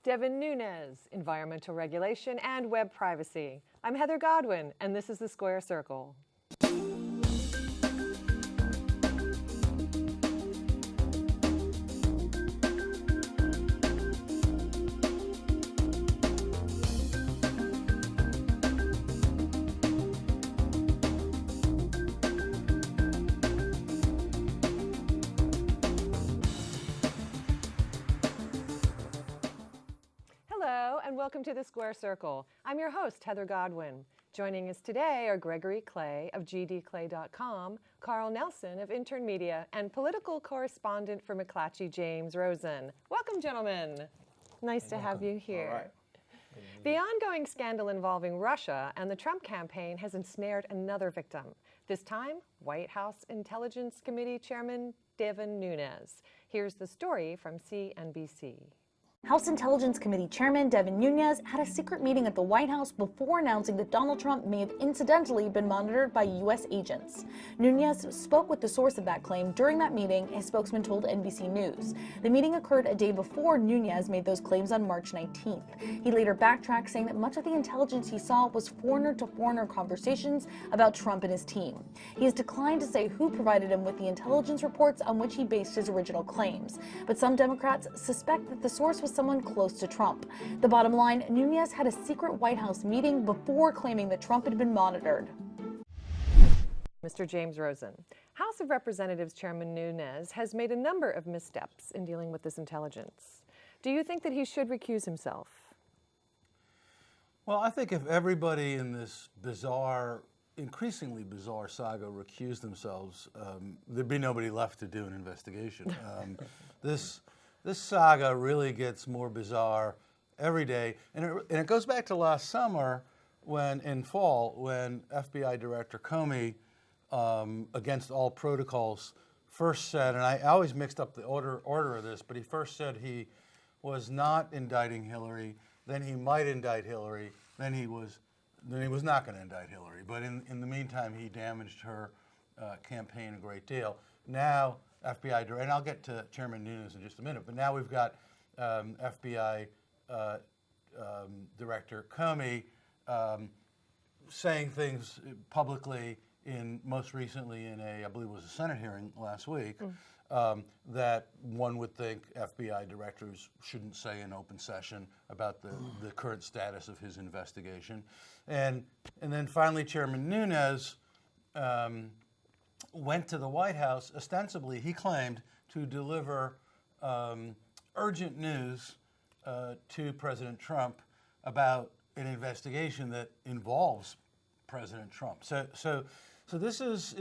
Devin Nunes, environmental regulation and web privacy. I'm Heather Godwin, and this is the Square Circle. And welcome to the Square Circle. I'm your host, Heather Godwin. Joining us today are Gregory Clay of gdclay.com, Karl Nelson of Intern Media, and political correspondent for McClatchy James Rosen. Welcome, gentlemen. Nice to have you here. All right. The ongoing scandal involving Russia and the Trump campaign has ensnared another victim. This time, White House Intelligence Committee Chairman Devin Nunes. Here's the story from CNBC. House Intelligence Committee Chairman Devin Nunes had a secret meeting at the White House before announcing that Donald Trump may have incidentally been monitored by U.S. agents. Nunes spoke with the source of that claim during that meeting, his spokesman told NBC News. The meeting occurred a day before Nunes made those claims on March 19th. He later backtracked, saying that much of the intelligence he saw was foreigner-to-foreigner conversations about Trump and his team. He has declined to say who provided him with the intelligence reports on which he based his original claims, but some Democrats suspect that the source was someone close to Trump. The bottom line, Nunes had a secret White House meeting before claiming that Trump had been monitored. Mr. James Rosen, House of Representatives Chairman Nunes has made a number of missteps in dealing with this intelligence. Do you think that he should recuse himself? Well, I think if everybody in this bizarre, increasingly bizarre saga recused themselves, there'd be nobody left to do an investigation. This saga really gets more bizarre every day, and it goes back to last summer, in fall, when FBI Director Comey, against all protocols, first said, and I always mixed up the order of this, but he first said he was not indicting Hillary, then he might indict Hillary, then he was not going to indict Hillary. But in the meantime, he damaged her campaign a great deal. Now, FBI Director, and I'll get to Chairman Nunes in just a minute, but now we've got FBI Director Comey saying things publicly, most recently in I believe it was a Senate hearing last week, that one would think FBI directors shouldn't say in open session about the current status of his investigation. And then finally Chairman Nunes went to the White House, ostensibly, he claimed, to deliver urgent news to President Trump about an investigation that involves President Trump. So this is,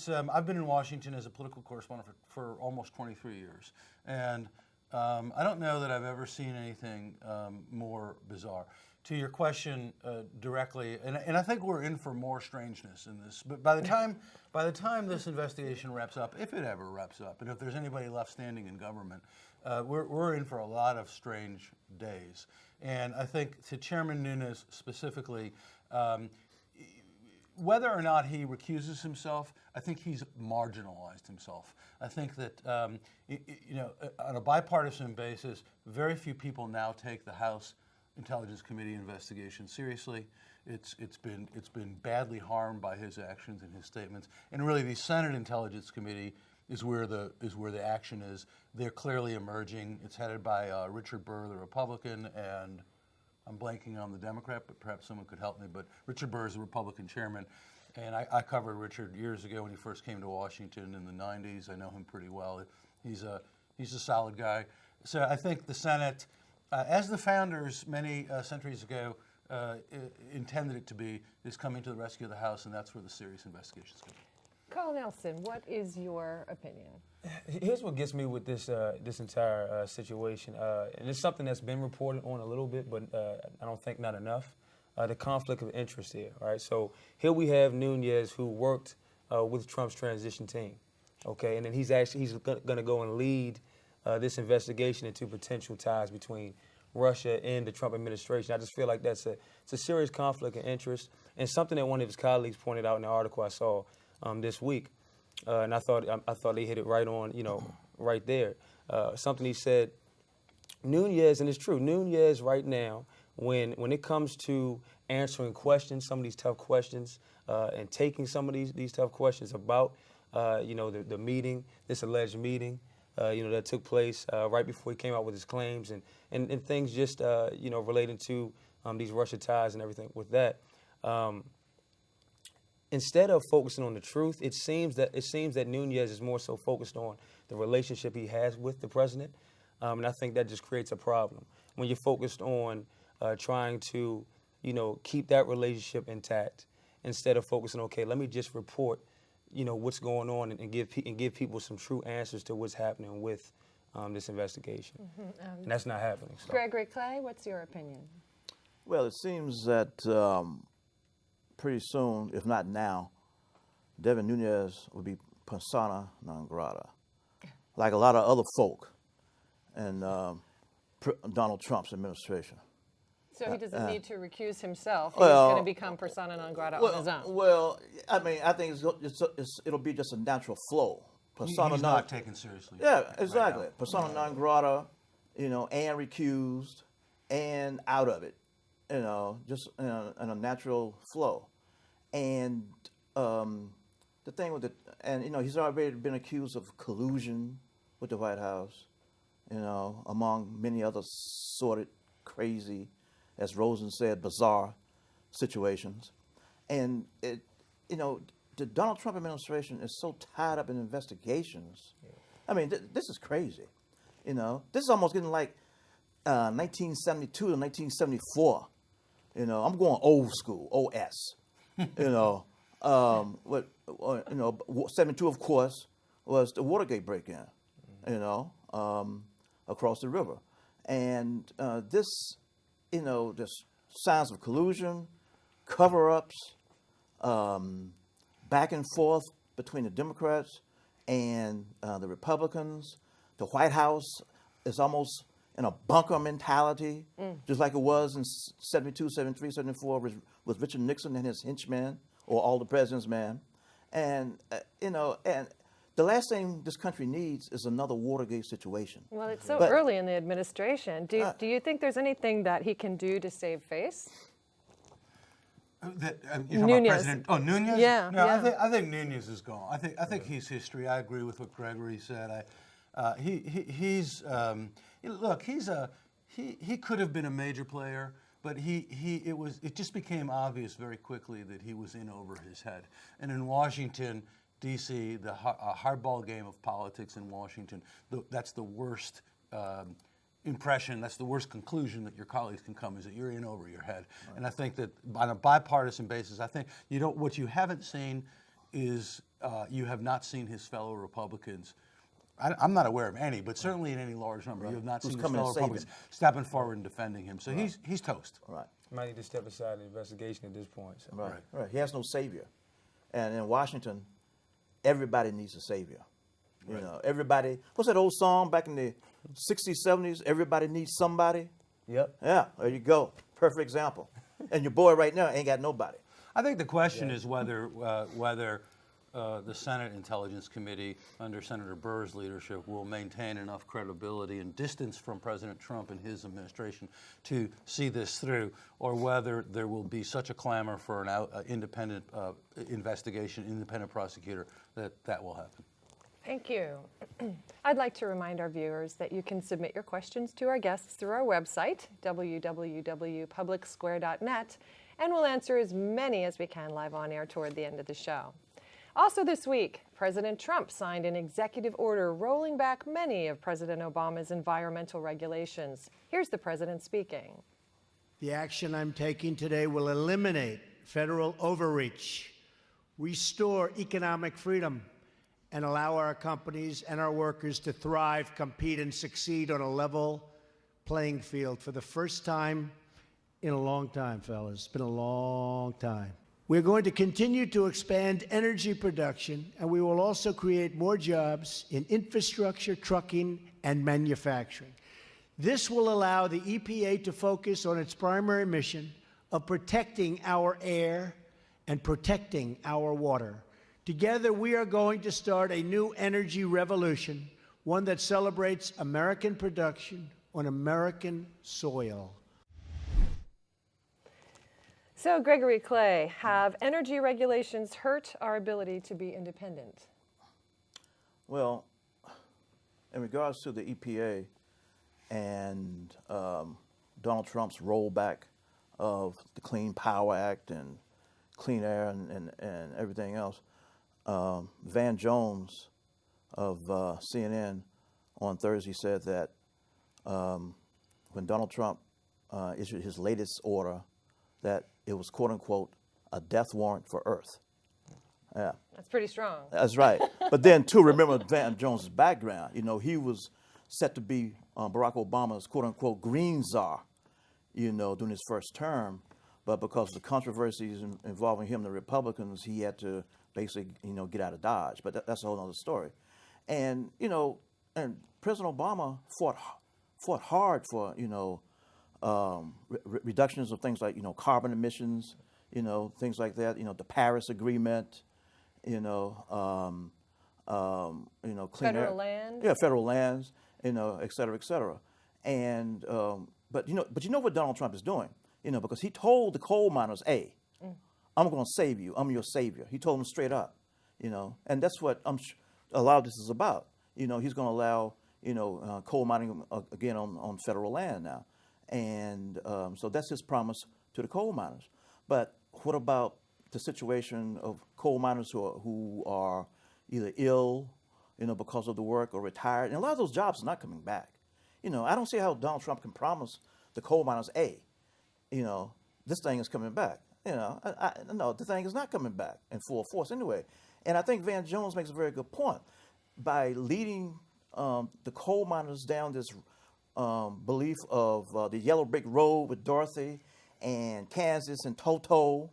I've been in Washington as a political correspondent for almost 23 years, and I don't know that I've ever seen anything more bizarre. To your question directly, and I think we're in for more strangeness in this. But by the time this investigation wraps up, if it ever wraps up, and if there's anybody left standing in government, we're in for a lot of strange days. And I think to Chairman Nunes specifically, whether or not he recuses himself, I think he's marginalized himself. I think that on a bipartisan basis, very few people now take the House Intelligence Committee investigation seriously. It's been badly harmed by his actions and his statements. And really, the Senate Intelligence Committee is where the action is. They're clearly emerging. It's headed by Richard Burr, the Republican, and I'm blanking on the Democrat, but perhaps someone could help me. But Richard Burr is the Republican chairman, and I covered Richard years ago when he first came to Washington in the 90s. I know him pretty well. He's a solid guy. So I think the Senate, as the founders many centuries ago intended it to be, is coming to the rescue of the House, and that's where the serious investigations come. Karl Nelson, what is your opinion? Here's what gets me with this entire situation, and it's something that's been reported on a little bit, but I don't think not enough. The conflict of interest here. All right, so here we have Nunes, who worked with Trump's transition team, okay, and then he's going to go and lead this investigation into potential ties between Russia and the Trump administration. I just feel like it's a serious conflict of interest, and something that one of his colleagues pointed out in the article I saw this week, and I thought they hit it right on, right there. Something he said Nunes, and it's true, Nunes right now, when it comes to answering questions, some of these tough questions, and taking some of these tough questions about, the meeting, this alleged meeting, that took place right before he came out with his claims and things just, relating to these Russia ties and everything with that. Instead of focusing on the truth, it seems that Nunes is more so focused on the relationship he has with the president, and I think that just creates a problem when you're focused on trying to, keep that relationship intact instead of focusing, okay, let me just report, what's going on and give people some true answers to what's happening with this investigation, and that's not happening. So. Gregory Clay, what's your opinion? Well, it seems that pretty soon, if not now, Devin Nunes will be persona non grata, like a lot of other folk in Donald Trump's administration. So he doesn't need to recuse himself. He's well, going to become persona non grata on his own. Well, I mean, I think it'll be just a natural flow. Persona he's not taken seriously. Yeah, exactly. Right persona non grata, and recused, and out of it, just in a natural flow. And the thing with he's already been accused of collusion with the White House, among many other sordid, crazy, as Rosen said, bizarre situations. And the Donald Trump administration is so tied up in investigations. Yeah. I mean, this is crazy. This is almost getting like 1972 to 1974. I'm going old school, OS. 72, of course, was the Watergate break-in, across the river. And this, there's signs of collusion, cover-ups, back and forth between the Democrats and the Republicans. The White House is almost in a bunker mentality, just like it was in 72, 73, 74 with Richard Nixon and his henchmen, or all the president's men. And, and the last thing this country needs is another Watergate situation. Well, it's so early in the administration. Do you think there's anything that he can do to save face? Nunes. Nunes? Yeah. No, yeah. I think Nunes is gone. I think he's history. I agree with what Gregory said. He could have been a major player, but it just became obvious very quickly that he was in over his head. And in Washington, D.C., the hardball game of politics in Washington, that's the worst impression, that's the worst conclusion that your colleagues can come, is that you're in over your head. Right. And I think that on a bipartisan basis, I think what you haven't seen is you have not seen his fellow Republicans. I'm not aware of any, but certainly in any large number, you have not seen his fellow Republicans stepping forward and defending him. So he's toast. Right. Might need to step aside the investigation at this point. So. Right. He has no savior. And in Washington, everybody needs a savior. Everybody, what's that old song back in the 60s, 70s? Everybody needs somebody. Yep. Yeah, there you go. Perfect example. And your boy right now ain't got nobody. I think the question is whether the Senate Intelligence Committee under Senator Burr's leadership will maintain enough credibility and distance from President Trump and his administration to see this through, or whether there will be such a clamor for an independent investigation, independent prosecutor, that will happen. Thank you. I'd like to remind our viewers that you can submit your questions to our guests through our website, www.publicsquare.net, and we'll answer as many as we can live on air toward the end of the show. Also this week, President Trump signed an executive order rolling back many of President Obama's environmental regulations. Here's the president speaking. The action I'm taking today will eliminate federal overreach, restore economic freedom, and allow our companies and our workers to thrive, compete, and succeed on a level playing field for the first time in a long time, fellas. It's been a long time. We're going to continue to expand energy production, and we will also create more jobs in infrastructure, trucking, and manufacturing. This will allow the EPA to focus on its primary mission of protecting our air and protecting our water. Together, we are going to start a new energy revolution, one that celebrates American production, on American soil. So, Gregory Clay, have energy regulations hurt our ability to be independent? Well, in regards to the EPA and Donald Trump's rollback of the Clean Power Act and clean air and everything else, Van Jones of CNN on Thursday said that when Donald Trump issued his latest order, that it was, quote unquote, a death warrant for Earth. Yeah. That's pretty strong. That's right. But then, too, remember Van Jones' background. You know, he was set to be Barack Obama's, quote unquote, green czar, you know, during his first term. But because of the controversies involving him and the Republicans, he had to basically, you know, get out of Dodge. But that's a whole other story. And, you know, and President Obama fought hard for, you know, reductions of things like, you know, carbon emissions, you know, things like that, you know, the Paris Agreement, you know, clean Federal air. land? Yeah, federal lands, you know, et cetera, et cetera. And, but you know what Donald Trump is doing, you know, because he told the coal miners, hey, I'm going to save you. I'm your savior. He told them straight up, you know, and that's what a lot of this is about. You know, he's going to allow, you know, coal mining again on federal land now. And so that's his promise to the coal miners. But what about the situation of coal miners who are either ill, you know, because of the work, or retired? And a lot of those jobs are not coming back. You know, I don't see how Donald Trump can promise the coal miners, hey, you know, this thing is coming back. You know, no, the thing is not coming back in full force anyway. And I think Van Jones makes a very good point. By leading the coal miners down this belief of the yellow brick road with Dorothy and Kansas and Toto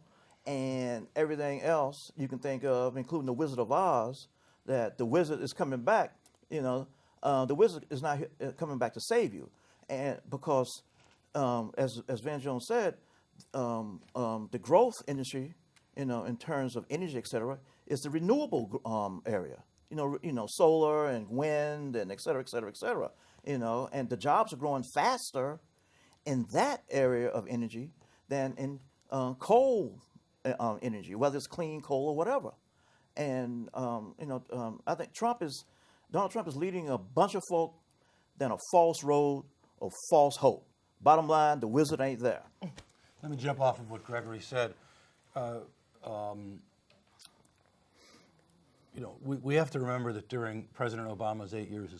and everything else you can think of, including the Wizard of Oz, that the wizard is coming back, you know, the wizard is not coming back to save you. And because, as Van Jones said, the growth industry, you know, in terms of energy, et cetera, is the renewable area. You know, solar and wind and et cetera, et cetera, et cetera. You know, and the jobs are growing faster in that area of energy than in coal energy, whether it's clean coal or whatever. And you know, I think Donald Trump is leading a bunch of folk down a false road of false hope. Bottom line, the wizard ain't there. Let me jump off of what Gregory said. You know, we have to remember that during President Obama's 8 years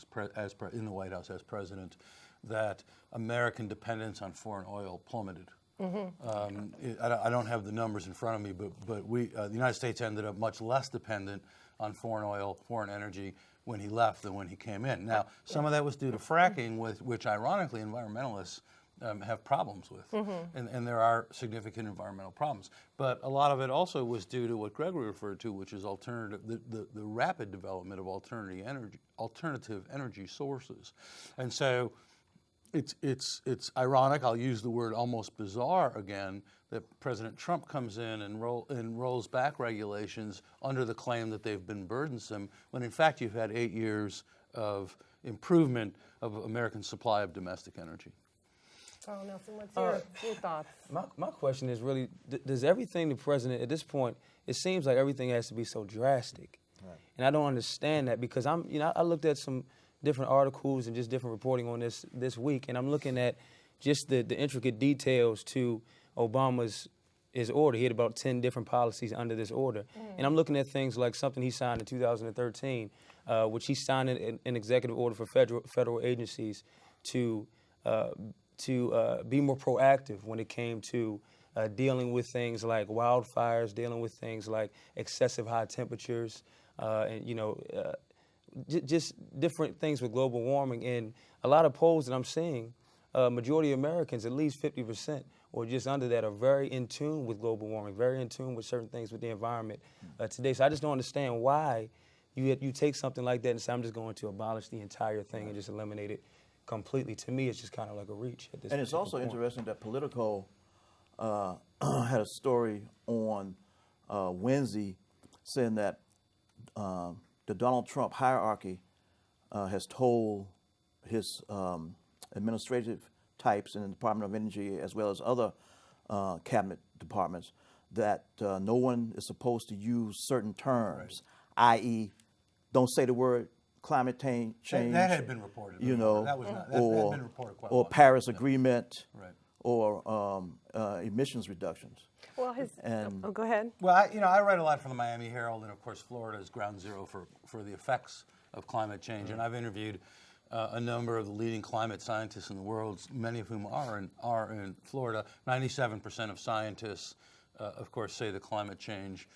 in the White House as president, that American dependence on foreign oil plummeted. I don't have the numbers in front of me, but the United States ended up much less dependent on foreign oil, foreign energy when he left than when he came in. Now, some of that was due to fracking, which ironically environmentalists have problems with, and there are significant environmental problems. But a lot of it also was due to what Gregory referred to, which is the rapid development of alternative energy sources. And so it's ironic, I'll use the word almost bizarre again, that President Trump comes in and rolls back regulations under the claim that they've been burdensome, when in fact you've had 8 years of improvement of American supply of domestic energy. Karl Nelson, what's your thoughts? My question is really, does everything the president, at this point, it seems like everything has to be so drastic. Right. And I don't understand that, because I looked at some different articles and just different reporting on this week, and I'm looking at just the intricate details to Obama's order. He had about 10 different policies under this order. And I'm looking at things like something he signed in 2013, which he signed an executive order for federal agencies to be more proactive when it came to dealing with things like wildfires, dealing with things like excessive high temperatures, and just different things with global warming. And a lot of polls that I'm seeing, majority of Americans, at least 50% or just under that, are very in tune with global warming, very in tune with certain things with the environment today. So I just don't understand why you take something like that and say, I'm just going to abolish the entire thing and just eliminate it completely. To me, it's just kind of like a reach at this point. And it's also interesting that Politico had a story on Wednesday saying that the Donald Trump hierarchy has told his administrative types in the Department of Energy as well as other cabinet departments that no one is supposed to use certain terms, i.e., don't say the word climate change. That had been reported. You know, that had been reported quite a or while Paris ago. Agreement, Right. or emissions reductions. Well, go ahead. Well, I write a lot for the Miami Herald, and of course, Florida is ground zero for the effects of climate change. And I've interviewed a number of the leading climate scientists in the world, many of whom are in Florida. 97% of scientists, of course, say that climate change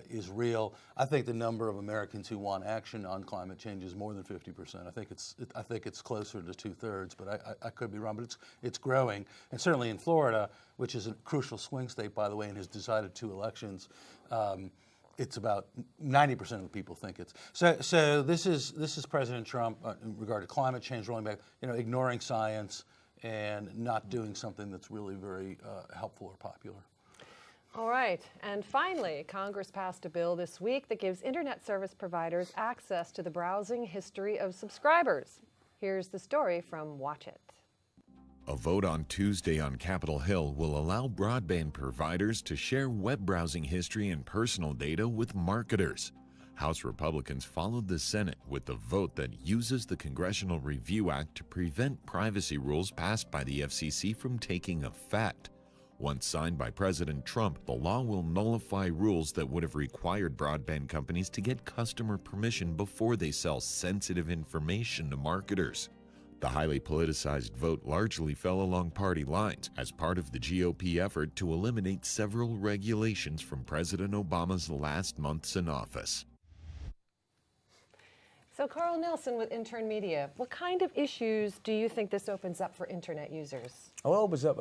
is real. I think the number of Americans who want action on climate change is more than 50%. I think it's closer to 2/3, but I could be wrong. But it's growing, and certainly in Florida, which is a crucial swing state, by the way, and has decided 2 elections. It's about 90% of the people think it's so. This is President Trump in regard to climate change, rolling back, ignoring science and not doing something that's really very helpful or popular. All right, and finally, Congress passed a bill this week that gives internet service providers access to the browsing history of subscribers. Here's the story from Watch It. A vote on Tuesday on Capitol Hill will allow broadband providers to share web browsing history and personal data with marketers. House Republicans followed the Senate with the vote that uses the Congressional Review Act to prevent privacy rules passed by the FCC from taking effect. Once signed by President Trump, the law will nullify rules that would have required broadband companies to get customer permission before they sell sensitive information to marketers. The highly politicized vote largely fell along party lines as part of the GOP effort to eliminate several regulations from President Obama's last months in office. So Karl Nelson with Intern Media, what kind of issues do you think this opens up for internet users? Well, it opens up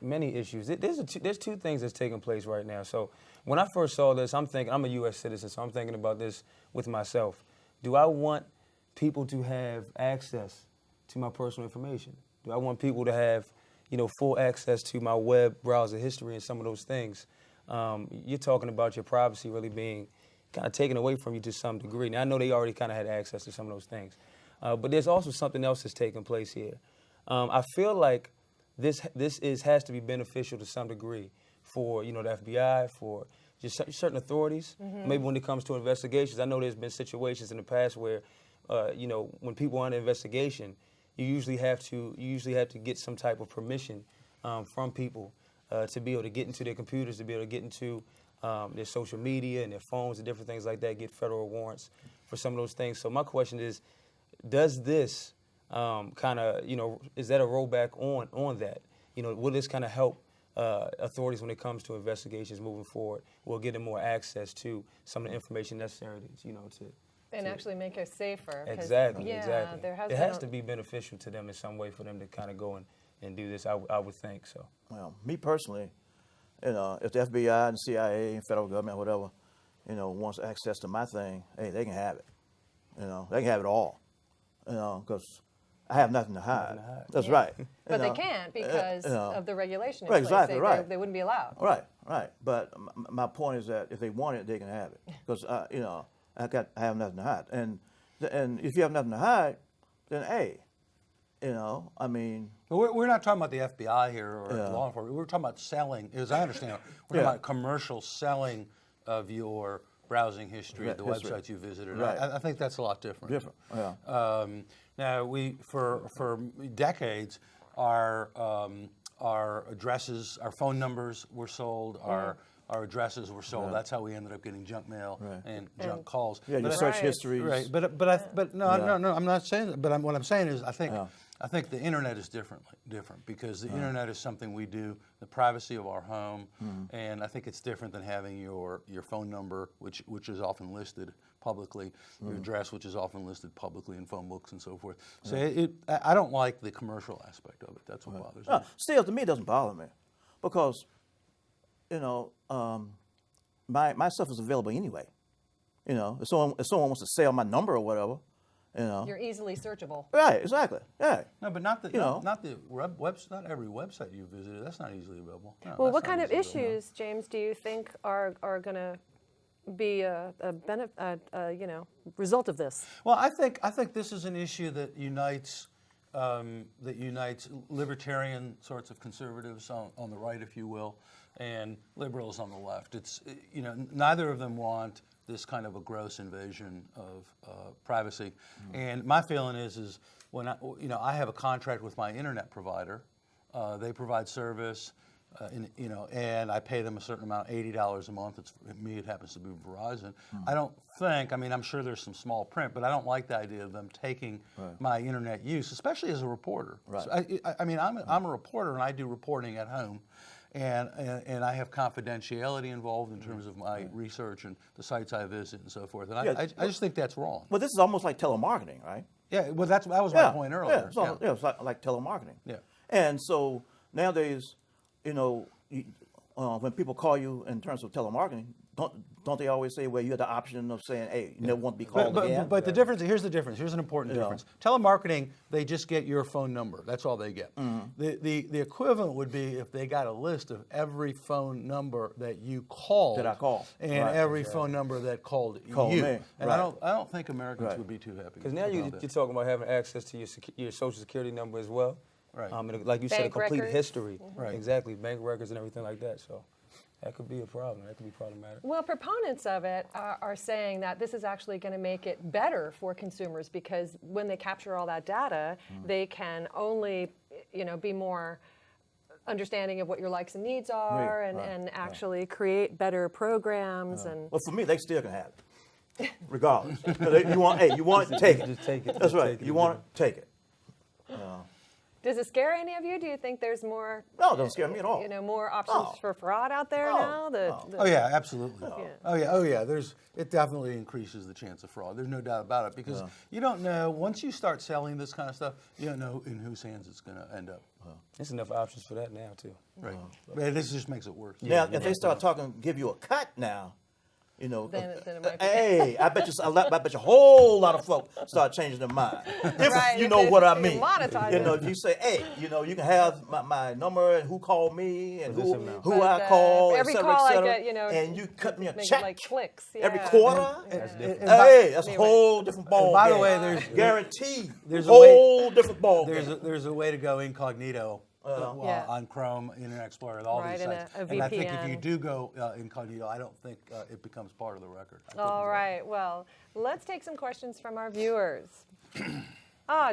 many issues. There's 2 things that's taking place right now. So when I first saw this, I'm a U.S. citizen, so I'm thinking about this with myself. Do I want people to have access to my personal information? Do I want people to have, full access to my web browser history and some of those things? You're talking about your privacy really being kind of taken away from you to some degree. Now, I know they already kind of had access to some of those things. But there's also something else that's taking place here. I feel like this has to be beneficial to some degree for, the FBI, for just certain authorities. Maybe when it comes to investigations. I know there's been situations in the past where, when people are under investigation, you usually have to get some type of permission from people to be able to get into their computers, to be able to get into their social media and their phones and different things like that, get federal warrants for some of those things. So my question is, does this kind of, is that a rollback on that? Will this kind of help authorities when it comes to investigations moving forward? Will get them more access to some of the information necessary to And actually make us safer. Exactly, yeah, exactly. It has to be beneficial to them in some way for them to kind of go and do this, I would think so. Well, me personally, if the FBI and CIA and federal government, whatever, wants access to my thing, hey, they can have it. They can have it all. Because I have nothing to hide. That's right. But they can't because of the regulation in Right, place. exactly, right. They wouldn't be allowed. Right. But my point is that if they want it, they can have it. Because I have nothing to hide. And if you have nothing to hide, then hey, I mean. But we're not talking about the FBI here or law enforcement. We're talking about selling, as I understand it, we're talking about commercial selling of your browsing history, the websites you visited. Right. I think that's a lot different. Yeah. Now, we for decades, our addresses, our phone numbers were sold. Our addresses were sold. That's how we ended up getting junk mail and junk calls. Yeah, your search histories. Right, but no, I'm not saying that. But what I'm saying is, I think the internet is different because the internet is something we do, the privacy of our home, and I think it's different than having your phone number, which is often listed publicly, your address, which is often listed publicly in phone books and so forth. So I don't like the commercial aspect of it. That's what bothers me. Still, to me, it doesn't bother me, because my stuff is available anyway. If someone wants to sell my number or whatever, You're easily searchable. Right, exactly. Yeah. No, but not every website you visited. That's not easily available. No, Well, that's what not kind of easily available. issues, James, do you think are going to be a result of this? Well, I think this is an issue that unites that unites libertarian sorts of conservatives on the right, if you will, and liberals on the left. It's, you know, neither of them want this kind of a gross invasion of privacy. And my feeling is when I have a contract with my internet provider, they provide service, and I pay them a certain amount, $80 a month. It happens to be Verizon. I don't think, I mean, I'm sure there's some small print, but I don't like the idea of them taking my internet use, especially as a reporter. Right. So I mean, I'm a reporter and I do reporting at home. And I have confidentiality involved in terms of my research and the sites I visit and so forth. And I just think that's wrong. Well, this is almost like telemarketing, right? Yeah, well, that was my point earlier. Yeah, it's like telemarketing. Yeah. And so nowadays, when people call you in terms of telemarketing, don't they always say, well, you have the option of saying, hey, you never want to be called again? But the difference, here's the difference. Here's an important difference. Telemarketing, they just get your phone number. That's all they get. The equivalent would be if they got a list of every phone number that you called. That I called. And every phone number that called you. Me. And I don't think Americans would be too happy. Because now you're talking about having access to your social security number as well. Right. And like you said, a Bank complete records. history. Right. Exactly. Bank records and everything like that. So that could be a problem. That could be problematic. Well, proponents of it are saying that this is actually going to make it better for consumers because when they capture all that data, they can only, be more understanding of what your likes and needs are, and actually create better programs. And Well, for me, they still can have it, regardless. You want it, take it. Just take it. That's Just right. take it. You want it, take it. does it scare any of you? Do you think there's more? No, it doesn't scare me at all. More options for fraud out there now. Oh yeah, absolutely. Oh yeah. It definitely increases the chance of fraud. There's no doubt about it because you don't know once you start selling this kind of stuff, you don't know in whose hands it's going to end up. There's enough options for that now too. Right. But this just makes it worse. Now, if they start talking, give you a cut now, Then it might be. hey, I bet you a whole lot of folks start changing their mind. If you know what I mean. Monetize it. If you say, hey, you can have my number and who called me and who But, I call, every et cetera, call et I cetera, get, and you cut me a make it check like clicks. every yeah. quarter. And That's a whole different ball. by the game. way, there's guaranteed. there's a whole different ball. game. there's a way to go incognito on Chrome, Internet Explorer, and all these in sites. a And I think if VPN. you do go incognito, I don't think it becomes part of the record. All right. Well, let's take some questions from our viewers.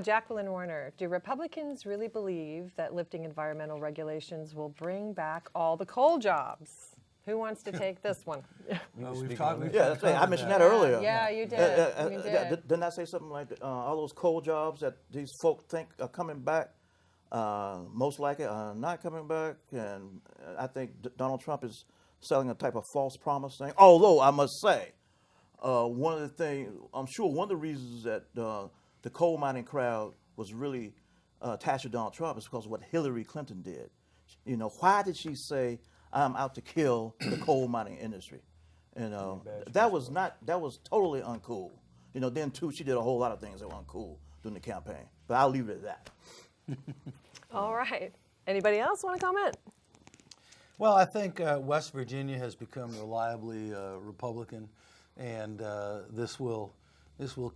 Jacqueline Warner. Do Republicans really believe that lifting environmental regulations will bring back all the coal jobs? Who wants to take this one? We've talked. Yeah, that's right. I mentioned that earlier. Yeah, you did. You did. Didn't I say something like all those coal jobs that these folk think are coming back, most likely are not coming back? And I think Donald Trump is selling a type of false promise thing. Although I must say, one of the things, I'm sure one of the reasons that the coal mining crowd was really attached to Donald Trump is because of what Hillary Clinton did. Why did she say, I'm out to kill the coal mining industry? That was totally uncool. Then too, she did a whole lot of things that were uncool during the campaign. But I'll leave it at that. All right. Anybody else want to comment? Well, I think West Virginia has become reliably Republican, and this will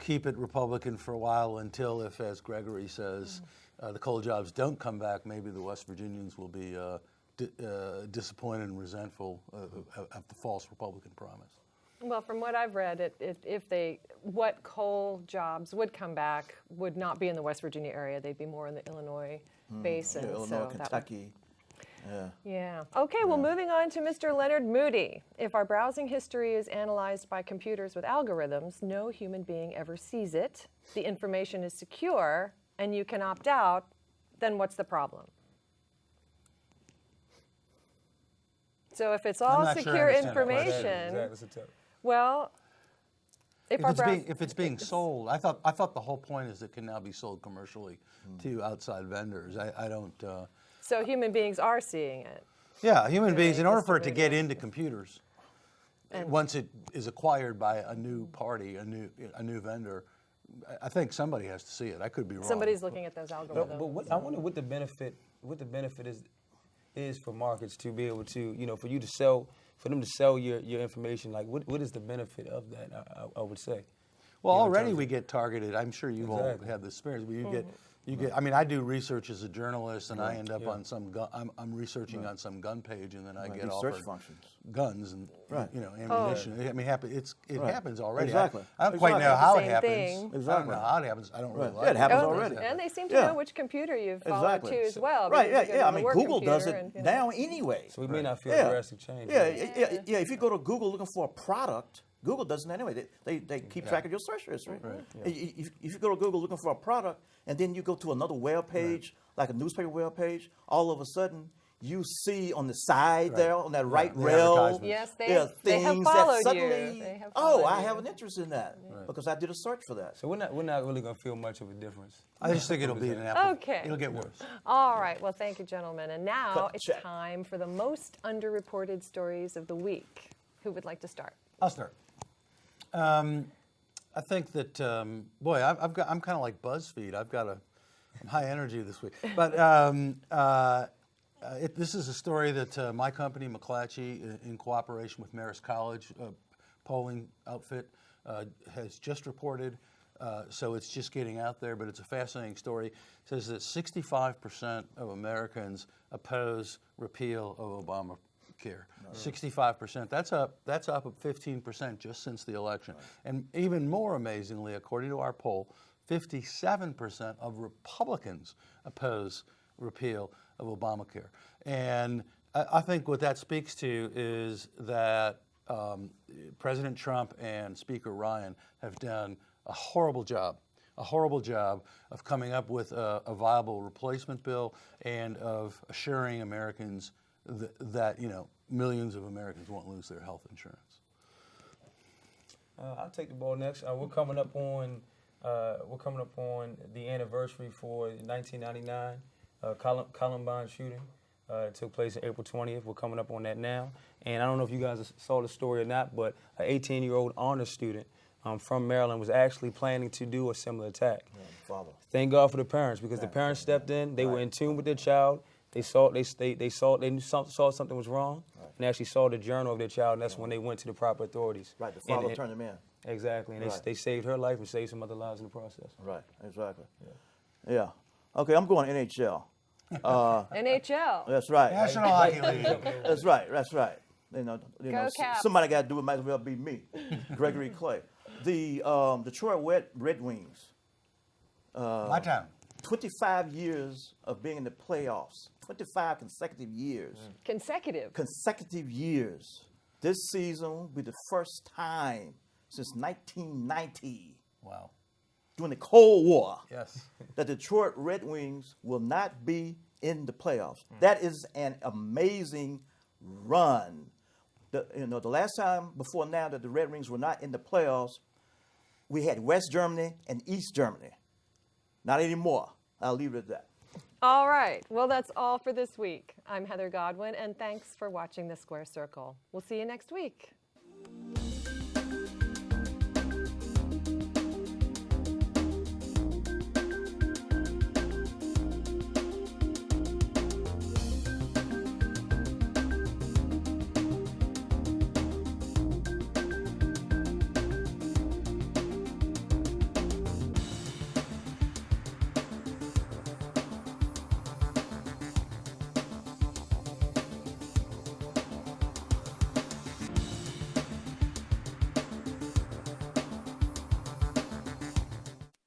keep it Republican for a while until, if, as Gregory says, the coal jobs don't come back, maybe the West Virginians will be disappointed and resentful of the false Republican promise. Well, from what I've read, what coal jobs would come back would not be in the West Virginia area. They'd be more in the Illinois basin. Illinois, so Kentucky. Yeah. Okay, well, moving on to Mr. Leonard Moody. If our browsing history is analyzed by computers with algorithms, no human being ever sees it, the information is secure, and you can opt out, then what's the problem? So if it's all secure information, well, if it's being sold, I thought the whole point is it can now be sold commercially to outside vendors. I don't. So human beings are seeing it. Yeah, human beings. In order for it to get into computers, once it is acquired by a new party, a new vendor, I think somebody has to see it. I could be wrong. Somebody's looking at those algorithms. But I wonder what the benefit is for markets to be able to, for them to sell your information. Like, what is the benefit of that? I would say. Well, already we get targeted. I'm sure you've all had this experience. But you get You get. I mean, I do research as a journalist, and I end up on some. I'm researching on some gun page, and then I get Search offered functions. guns and ammunition. I mean, it happens already. Exactly. I don't quite know how it Same happens. thing. I don't know how it happens. I don't really like Yeah, it happens Oh, already. And they seem to Yeah. know which computer you've followed Exactly. too as well. Right, because you go to I the mean, work Google does computer it and, now anyway. So we may not feel Yeah. drastic change. Yeah. If you go to Google looking for a product, Google does it anyway. They keep track of your search history. If you go to Google looking for a product, and then you go to another web page, like a newspaper web page, all of a sudden you see on the side there, on that right the rail, advertisements. Yes, there are they have things followed that you. suddenly, They have oh, followed I you. have an interest in that because I did a search for that. So we're not really gonna feel much of a difference. I just think it'll be an apple. Okay. It'll get worse. All right. Well, thank you, gentlemen. And now Cut, it's check. time for the most underreported stories of the week. Who would like to start? I'll start. I think that boy, I'm kind of like BuzzFeed. I'm high energy this week. But this is a story that my company, McClatchy, in cooperation with Marist College, polling outfit, has just reported. So it's just getting out there, but it's a fascinating story. It says that 65% of Americans oppose repeal of Obamacare. 65%. That's up 15% just since the election. And even more amazingly, according to our poll, 57% of Republicans oppose repeal of Obamacare. And I think what that speaks to is that President Trump and Speaker Ryan have done a horrible job of coming up with a viable replacement bill and of assuring Americans that millions of Americans won't lose their health insurance. I'll take the ball next. We're coming up on the anniversary for 1999 Columbine shooting. It took place on April 20th. We're coming up on that now. And I don't know if you guys saw the story or not, but an 18-year-old honor student from Maryland was actually planning to do a similar attack. Father. Thank God for the parents, because the parents stepped in. They were in tune with their child. They saw something was wrong, and actually saw the journal of their child, and that's when they went to the proper authorities. Right, the father turned him in. Exactly, and they saved her life and saved some other lives in the process. Right, exactly. Yeah. Okay, I'm going NHL. NHL. That's right. National Hockey League. That's right. Go Caps. Somebody got to do it. Might as well be me, Gregory Clay. The Detroit Red Wings. My time. 25 years of being in the playoffs. 25 consecutive years. Consecutive Years. This season will be the first time since 1990. Wow. During the Cold War. Yes. The Detroit Red Wings will not be in the playoffs. That is an amazing run. The last time before now that the Red Wings were not in the playoffs, we had West Germany and East Germany. Not anymore. I'll leave it at that. All right. Well, that's all for this week. I'm Heather Godwin, and thanks for watching The Square Circle. We'll see you next week.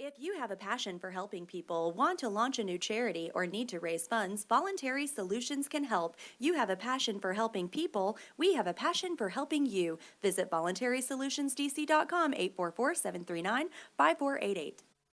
If you have a passion for helping people, want to launch a new charity, or need to raise funds, Voluntary Solutions can help. You have a passion for helping people. We have a passion for helping you. Visit voluntarysolutionsdc.com, 844-739-5488.